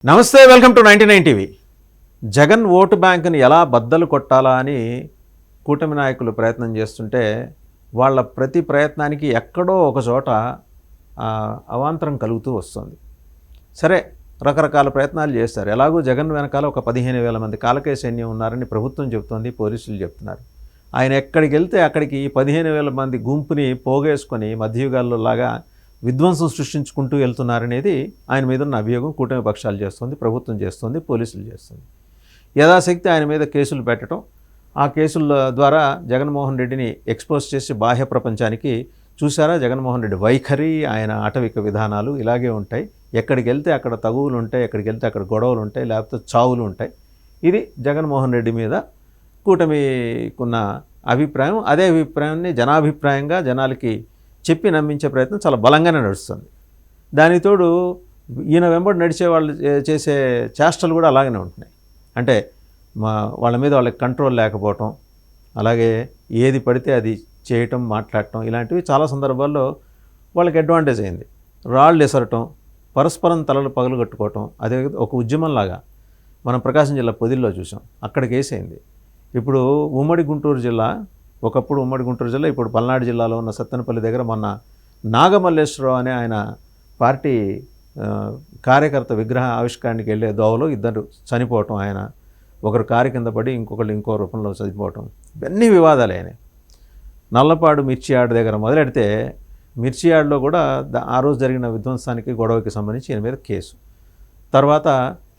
నమస్తే, welcome to 99 TV. Jagan vote బ్యాంకుని ఎలా బద్దలు కొట్టాలా అని కూటమి నాయకులు ప్రయత్నం చేస్తుంటే వాళ్ళ ప్రతి ప్రయత్నానికి ఎక్కడో ఒక చోట అవాంతరం కలుగుతూ వస్తుంది. సరే, రకరకాల ప్రయత్నాలు చేస్తారు. ఎలాగూ జగన్ వెనకాల ఒక 15,000 మంది కాలకే సైన్యం ఉన్నారని ప్రభుత్వం చెబుతోంది, పోలీసులు చెప్తున్నారు. ఆయన ఎక్కడికి వెళ్తే అక్కడికి 15,000 మంది గుంపుని పోగేసుకొని మధ్యయుగాల్లో లాగా విధ్వంసం సృష్టించుకుంటూ వెళ్తున్నారనేది ఆయన మీద ఉన్న అభియోగం కూటమి పక్షాలు చేస్తుంది, ప్రభుత్వం చేస్తుంది, పోలీసులు చేస్తుంది. యథాశక్తి ఆయన మీద కేసులు పెట్టడం, ఆ కేసుల ద్వారా జగన్మోహన్ రెడ్డిని ఎక్స్పోజ్ చేసి బాహ్య ప్రపంచానికి చూసారా జగన్మోహన్ రెడ్డి వైఖరి, ఆయన ఆటవిక విధానాలు ఇలాగే ఉంటాయి, ఎక్కడికి వెళ్తే అక్కడ తగువులు ఉంటాయి, ఎక్కడికి వెళ్తే అక్కడ గొడవలు ఉంటాయి, లేకపోతే చావులు ఉంటాయి. ఇది జగన్మోహన్ రెడ్డి మీద కూటమికున్న అభిప్రాయం. అదే అభిప్రాయాన్ని జనాభిప్రాయంగా జనాలకి చెప్పి నమ్మించే ప్రయత్నం చాలా బలంగానే నడుస్తుంది. దానికి తోడు ఈయన వెంబడి నడిచే వాళ్ళు చేసే చేష్టలు కూడా అలాగనే ఉంటున్నాయి. అంటే వాళ్ళ మీద వాళ్ళకి కంట్రోల్ లేకపోవటం, అలాగే ఏది పడితే అది చేయటం, మాట్లాడటం, ఇలాంటివి చాలా సందర్భాల్లో వాళ్ళకి అడ్వాంటేజ్ అయింది. రాళ్ళు ఎసరటం, పరస్పరం తలలు పగలగొట్టుకోవటం, అదే ఒక ఉద్యమంలాగా మనం ప్రకాశం జిల్లా పొదిల్లో చూసాం, అక్కడికి వేసేయింది. ఇప్పుడు ఉమ్మడి గుంటూరు జిల్లా, ఒకప్పుడు ఉమ్మడి గుంటూరు జిల్లా, ఇప్పుడు పల్నాడు జిల్లాలో ఉన్న సత్తెనపల్లి దగ్గర మొన్న నాగమల్లేశ్వరరావు అనే ఆయన పార్టీ కార్యకర్త విగ్రహ ఆవిష్కరణకి వెళ్ళే దోవలో ఇద్దరు చనిపోవటం, ఆయన ఒకరు కారు కింద పడి ఇంకొకళ్ళు ఇంకో రూపంలో చనిపోవటం, ఇవన్నీ వివాదాలు అయినాయి. నల్లపాడు మిర్చి యార్డ్ దగ్గర మొదలెడితే మిర్చి యార్డ్లో కూడా ఆ రోజు జరిగిన విధ్వంసానికి గొడవకి సంబంధించి ఈయన మీద కేసు. తర్వాత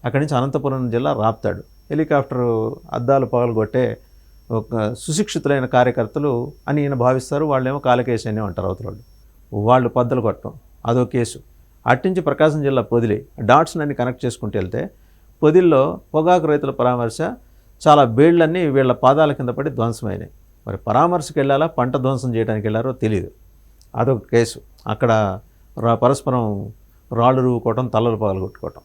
అక్కడి నుంచి అనంతపురం జిల్లా రాప్తాడు, హెలికాప్టరు అద్దాలు పగలగొట్టే ఒక సుశిక్షితులైన కార్యకర్తలు అని ఈయన భావిస్తారు, వాళ్ళేమో కాలకేసి అని అంటారు అవతల వాళ్ళు పద్దలు కొట్టడం, అదో కేసు. అట్నుంచి ప్రకాశం జిల్లా పొదిలి, డాట్స్ని అన్ని కనెక్ట్ చేసుకుంటూ వెళ్తే పొదిల్లో పొగాకు రైతుల పరామర్శ, చాలా బేళ్లన్నీ వీళ్ళ పాదాల కింద పడి ధ్వంసమైనాయి. మరి పరామర్శకు వెళ్ళాలా, పంట ధ్వంసం చేయడానికి వెళ్ళారో తెలియదు, అదొక కేసు. అక్కడ పరస్పరం రాళ్ళు రువ్వుకోవటం, తలలు పగలగొట్టుకోవటం.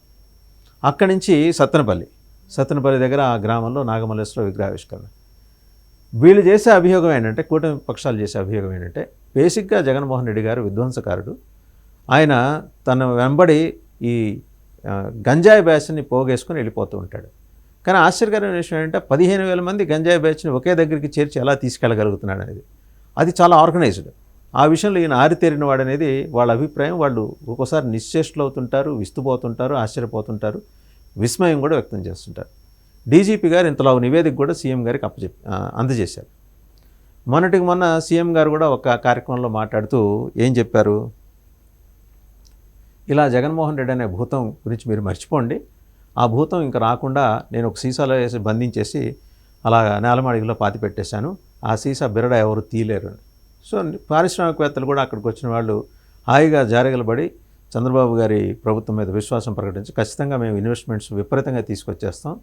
అక్కడి నుంచి సత్తెనపల్లి దగ్గర ఆ గ్రామంలో నాగమల్లేశ్వర విగ్రహావిష్కరణ. వీళ్ళు చేసే అభియోగం ఏంటంటే, కూటమి పక్షాలు చేసే అభియోగం ఏంటంటే, బేసిక్గా జగన్మోహన్ రెడ్డి గారు విధ్వంసకారుడు. ఆయన తన వెంబడి ఈ గంజాయి బ్యాచ్ని పోగేసుకొని వెళ్ళిపోతూ ఉంటాడు. కానీ ఆశ్చర్యకరమైన విషయం ఏంటంటే 15,000 మంది గంజాయి బ్యాచ్ని ఒకే దగ్గరికి చేర్చి ఎలా తీసుకెళ్ళగలుగుతున్నాడు అనేది, అది చాలా ఆర్గనైజ్డ్. ఆ విషయంలో ఈయన ఆరితేరిన వాడనేది వాళ్ళ అభిప్రాయం. వాళ్ళు ఒక్కోసారి నిశ్చేష్టులు అవుతుంటారు, విస్తుపోతుంటారు, ఆశ్చర్యపోతుంటారు, విస్మయం కూడా వ్యక్తం చేస్తుంటారు. డీజీపీ గారు ఇంతలో నివేదిక కూడా సీఎం గారికి అందజేశారు. మొన్నటికి మొన్న సీఎం గారు కూడా ఒక కార్యక్రమంలో మాట్లాడుతూ ఏం చెప్పారు, ఇలా జగన్మోహన్ రెడ్డి అనే భూతం గురించి మీరు మర్చిపోండి, ఆ భూతం ఇంకా రాకుండా నేను ఒక సీసాలో వేసి బంధించేసి అలా నేలమాడిగిలో పాతి పెట్టేశాను, ఆ సీసా బిరడ ఎవరు తీయలేరు అని. సో పారిశ్రామికవేత్తలు కూడా అక్కడికి వచ్చిన వాళ్ళు హాయిగా జారగలబడి చంద్రబాబు గారి ప్రభుత్వం మీద విశ్వాసం ప్రకటించి ఖచ్చితంగా మేము ఇన్వెస్ట్మెంట్స్ విపరీతంగా తీసుకొచ్చేస్తాం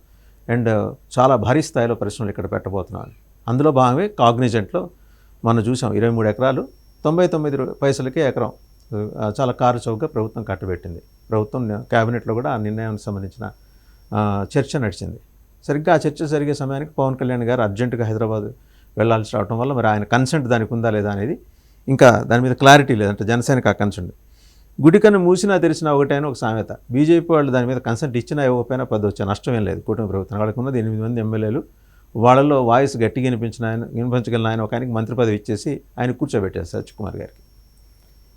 అండ్ చాలా భారీ స్థాయిలో పరిశ్రమలు ఇక్కడ పెట్టబోతున్నాను. అందులో భాగమే కాగ్నిజెంట్లో మనం చూసాం 23 ఎకరాలు 99 పైసలకే ఎకరం, చాలా కారు చౌకగా ప్రభుత్వం కట్టబెట్టింది. ప్రభుత్వం క్యాబినెట్లో కూడా ఆ నిర్ణయానికి సంబంధించిన చర్చ నడిచింది. సరిగ్గా ఆ చర్చ జరిగే సమయానికి పవన్ కళ్యాణ్ గారు అర్జెంటుగా హైదరాబాద్ వెళ్లాల్సి రావడం వల్ల మరి ఆయన కన్సెంట్ దానికి ఉందా లేదా అనేది ఇంకా దాని మీద క్లారిటీ లేదంటే జనసేనకి ఆ కన్సెంట్. గుడికను మూసినా తెరిచినా ఒకటే అని ఒక సామెత. బీజేపీ వాళ్ళు దాని మీద కన్సెంట్ ఇచ్చినా ఇవ్వకపోయినా పెద్ద వచ్చే నష్టం ఏం లేదు కూటమి ప్రభుత్వం. వాళ్ళకు ఉన్నది 8 మంది ఎమ్మెల్యేలు, వాళ్ళలో వాయిస్ గట్టిగా వినిపించగలిగిన ఆయన ఒక ఆయనకి మంత్రి పదవి ఇచ్చేసి ఆయన కూర్చోబెట్టారు సత్యకుమార్ గారికి.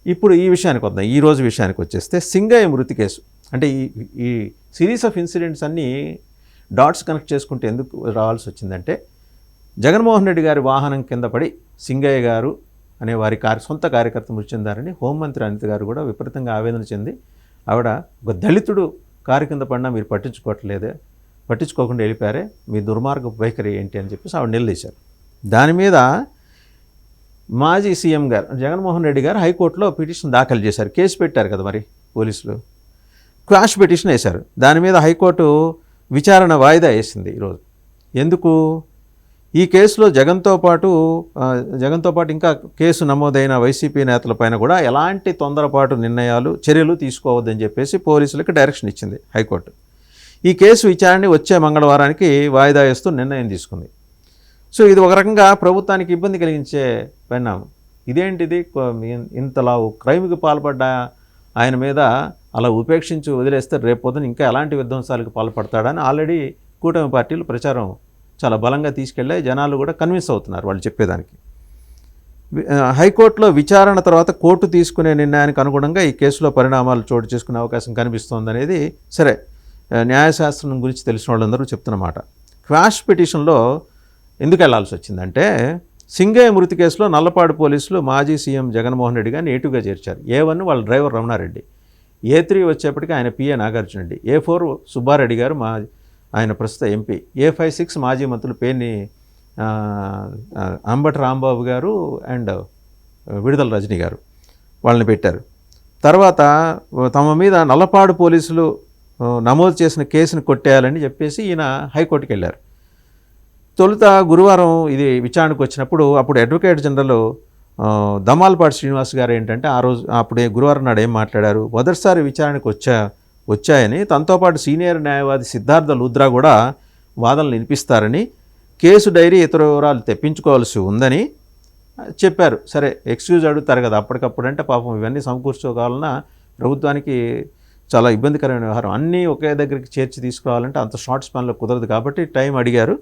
ఇప్పుడు ఈ విషయానికి వద్దాం. ఈ రోజు విషయానికి వచ్చేస్తే సింగయ్య మృతి కేసు. అంటే ఈ సిరీస్ ఆఫ్ ఇన్సిడెంట్స్ అన్నీ డాట్స్ కనెక్ట్ చేసుకుంటే ఎందుకు రావాల్సి వచ్చిందంటే, జగన్మోహన్ రెడ్డి గారి వాహనం కింద పడి సింగయ్య గారు అనే వారి సొంత కార్యకర్త మృతి చెందారని హోంమంత్రి అనిత గారు కూడా విపరీతంగా ఆవేదన చెంది, ఆవిడ ఒక దళితుడు కారు కింద పడినా మీరు పట్టించుకోకుండా వెళ్ళిపోయారే, మీ దుర్మార్గ వైఖరి ఏంటి అని చెప్పేసి ఆవిడ నిలదీశారు. దాని మీద మాజీ సీఎం గారు జగన్మోహన్ రెడ్డి గారు హైకోర్టులో పిటిషన్ దాఖలు చేశారు. కేసు పెట్టారు కదా మరి పోలీసులు, క్వాష్ పిటిషన్ వేశారు. దాని మీద హైకోర్టు విచారణ వాయిదా వేసింది ఈరోజు. ఎందుకు? ఈ కేసులో జగన్తో పాటు ఇంకా కేసు నమోదైన వైసీపీ నేతలపైన కూడా ఎలాంటి తొందరపాటు చర్యలు తీసుకోవద్దని చెప్పేసి పోలీసులకు డైరెక్షన్ ఇచ్చింది హైకోర్టు. ఈ కేసు విచారణని వచ్చే మంగళవారానికి వాయిదా వేస్తూ నిర్ణయం తీసుకుంది. సో ఇది ఒక రకంగా ప్రభుత్వానికి ఇబ్బంది కలిగించే పరిణామం. ఇదేంటిది, ఇంతలా క్రైమ్కి పాల్పడ్డ ఆయన మీద అలా ఉపేక్షించి వదిలేస్తే రేపొద్దున ఇంకా ఎలాంటి విధ్వంసాలకు పాల్పడతాడని ఆల్రెడీ కూటమి పార్టీలు ప్రచారం చాలా బలంగా తీసుకెళ్ళాయి. జనాలు కూడా కన్విన్స్ అవుతున్నారు వాళ్ళు చెప్పేదానికి. హైకోర్టులో విచారణ తర్వాత కోర్టు తీసుకునే నిర్ణయానికి అనుగుణంగా ఈ కేసులో పరిణామాలు చోటు చేసుకునే అవకాశం కనిపిస్తోందనేది సరే న్యాయశాస్త్రం గురించి తెలిసిన వాళ్ళందరూ చెప్తున్నమాట. క్వాష్ పిటిషన్లో ఎందుకు వెళ్లాల్సి వచ్చిందంటే సింగయ్య మృతి కేసులో నల్లపాడు పోలీసులు మాజీ సీఎం జగన్మోహన్ రెడ్డి గారిని A2గా చేర్చారు. A1 వాళ్ళ డ్రైవర్ రమణారెడ్డి, A3 వచ్చేప్పటికి ఆయన PA నాగార్జున రెడ్డి, A4 సుబ్బారెడ్డి గారు ఆయన ప్రస్తుత ఎంపీ, A5-6 మాజీ మంత్రులు పేర్ని అంబటి రాంబాబు గారు అండ్ విడుదల రజనీ గారు వాళ్ళని పెట్టారు. తర్వాత తమ మీద నల్లపాడు పోలీసులు నమోదు చేసిన కేసును కొట్టేయాలని చెప్పేసి ఈయన హైకోర్టుకి వెళ్ళారు. తొలుత గురువారం ఇది విచారణకు వచ్చినప్పుడు అప్పుడు అడ్వకేట్ జనరల్ దమ్మాలపాటి శ్రీనివాస్ గారు ఏంటంటే ఆ రోజు అప్పుడే గురువారం నాడు ఏం మాట్లాడారు, మొదటిసారి విచారణకు వచ్చాయని తనతో పాటు సీనియర్ న్యాయవాది సిద్ధార్థ లూద్రా కూడా వాదనలు వినిపిస్తారని, కేసు డైరీ ఇతర వివరాలు తెప్పించుకోవాల్సి ఉందని చెప్పారు. సరే ఎక్స్క్యూజ్ అడుగుతారు కదా అప్పటికప్పుడు, అంటే పాపం ఇవన్నీ సమకూర్చుకోవాలన్నా ప్రభుత్వానికి చాలా ఇబ్బందికరమైన వ్యవహారం, అన్నీ ఒకే దగ్గరికి చేర్చి తీసుకురావాలంటే అంత షార్ట్ స్పాన్లో కుదరదు కాబట్టి టైం అడిగారు.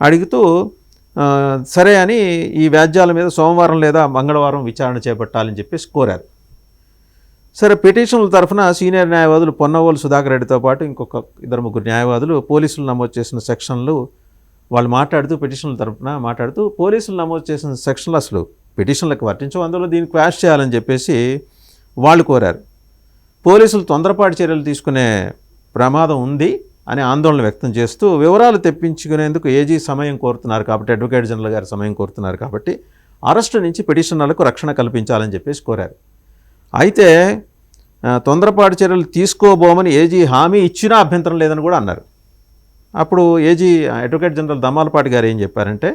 అడుగుతూ సరే అని ఈ వ్యాజ్యాల మీద సోమవారం లేదా మంగళవారం విచారణ చేపట్టాలని చెప్పేసి కోరారు. సరే పిటిషన్ల తరఫున సీనియర్ న్యాయవాదులు పొన్నవోలు సుధాకర్ రెడ్డితో పాటు ఇంకొక 2-3 న్యాయవాదులు పోలీసులు నమోదు చేసిన సెక్షన్లు వాళ్ళు పిటిషన్ల తరఫున మాట్లాడుతూ పోలీసులు నమోదు చేసిన సెక్షన్లు అసలు పిటిషన్లకు వర్తించవు, అందులో దీన్ని క్వాష్ చేయాలని చెప్పేసి వాళ్ళు కోరారు. పోలీసులు తొందరపాటు చర్యలు తీసుకునే ప్రమాదం ఉంది అని ఆందోళన వ్యక్తం చేస్తూ వివరాలు తెప్పించుకునేందుకు ఏజీ సమయం కోరుతున్నారు కాబట్టి, అడ్వకేట్ జనరల్ గారు సమయం కోరుతున్నారు కాబట్టి అరెస్టు నుంచి పిటిషనర్లకు రక్షణ కల్పించాలని చెప్పేసి కోరారు. అయితే తొందరపాటు చర్యలు తీసుకోబోమని ఏజీ హామీ ఇచ్చినా అభ్యంతరం లేదని కూడా అన్నారు. అప్పుడు ఏజీ అడ్వకేట్ జనరల్ దమ్మాలపాటి గారు ఏం చెప్పారంటే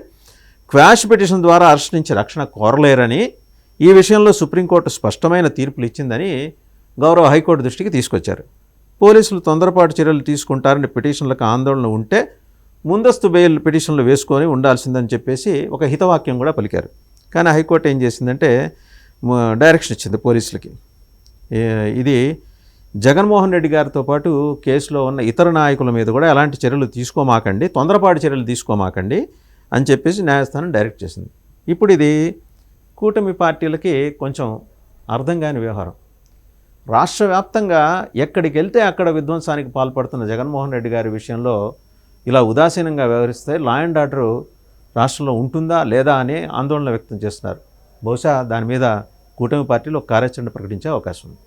క్వాష్ పిటిషన్ ద్వారా అరెస్ట్ నుంచి రక్షణ కోరలేరని, ఈ విషయంలో సుప్రీంకోర్టు స్పష్టమైన తీర్పులు ఇచ్చిందని గౌరవ హైకోర్టు దృష్టికి తీసుకొచ్చారు. పోలీసులు తొందరపాటు చర్యలు తీసుకుంటారని పిటిషన్లకు ఆందోళన ఉంటే ముందస్తు బెయిల్ పిటిషన్లు వేసుకొని ఉండాల్సిందని చెప్పేసి ఒక హితవాక్యం కూడా పలికారు. కానీ హైకోర్టు ఏం చేసిందంటే డైరెక్షన్ ఇచ్చింది పోలీసులకి, ఇది జగన్మోహన్ రెడ్డి గారితో పాటు కేసులో ఉన్న ఇతర నాయకుల మీద కూడా ఎలాంటి చర్యలు తీసుకోమాకండి, తొందరపాటు చర్యలు తీసుకోమాకండి అని చెప్పేసి న్యాయస్థానం డైరెక్ట్ చేసింది. ఇప్పుడు ఇది కూటమి పార్టీలకి కొంచెం అర్థం కాని వ్యవహారం. రాష్ట్ర వ్యాప్తంగా ఎక్కడికి వెళ్తే అక్కడ విధ్వంసానికి పాల్పడుతున్న జగన్మోహన్ రెడ్డి గారి విషయంలో ఇలా ఉదాసీనంగా వ్యవహరిస్తే లా అండ్ ఆర్డర్ రాష్ట్రంలో ఉంటుందా లేదా అని ఆందోళన వ్యక్తం చేస్తున్నారు. బహుశా దాని మీద కూటమి పార్టీలు ఒక కార్యాచరణ ప్రకటించే అవకాశం ఉంది.